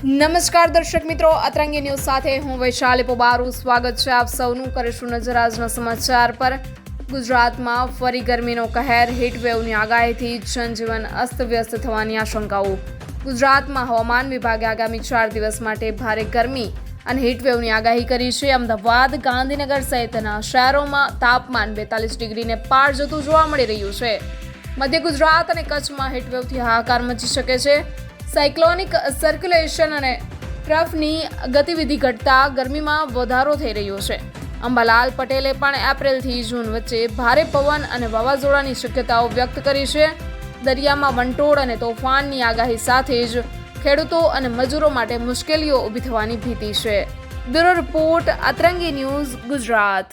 નમસ્કાર દર્શક મિત્રો, અતરંગી ન્યૂઝ સાથે હું વૈશાલી પોબારું સ્વાગત છે આપ સૌનું. કરીશું નજર આજના સમાચાર પર. ગુજરાતમાં ફરી ગરમીનો કહેર, હીટવેવની આગાહીથી જનજીવન અસ્તવ્યસ્ત થવાની આશંકાઓ. ગુજરાતમાં હવામાન વિભાગે આગામી 4 દિવસ માટે ભારે ગરમી અને હીટવેવની આગાહી કરી છે. અમદાવાદ, ગાંધીનગર સહિતના શહેરોમાં તાપમાન 42 ડિગ્રીને પાર જતું જોવા મળી રહ્યું છે. મધ્ય ગુજરાત અને કચ્છમાં હીટવેવથી હાહાકાર મચી શકે છે. સાયક્લોનિક સર્ક્યુલેશન અને ટ્રફની ગતિવિધિ ઘટતા ગરમીમાં વધારો થઈ રહ્યો છે. અંબાલાલ પટેલે પણ એપ્રિલથી જૂન વચ્ચે ભારે પવન અને વાવાઝોડાની શક્યતાઓ વ્યક્ત કરી છે. દરિયામાં વંટોળ અને તોફાનની આગાહી સાથે જ ખેડૂતો અને મજૂરો માટે મુશ્કેલીઓ ઊભી થવાની ભીતિ છે. Bureau report, અતરંગી news, Gujarat.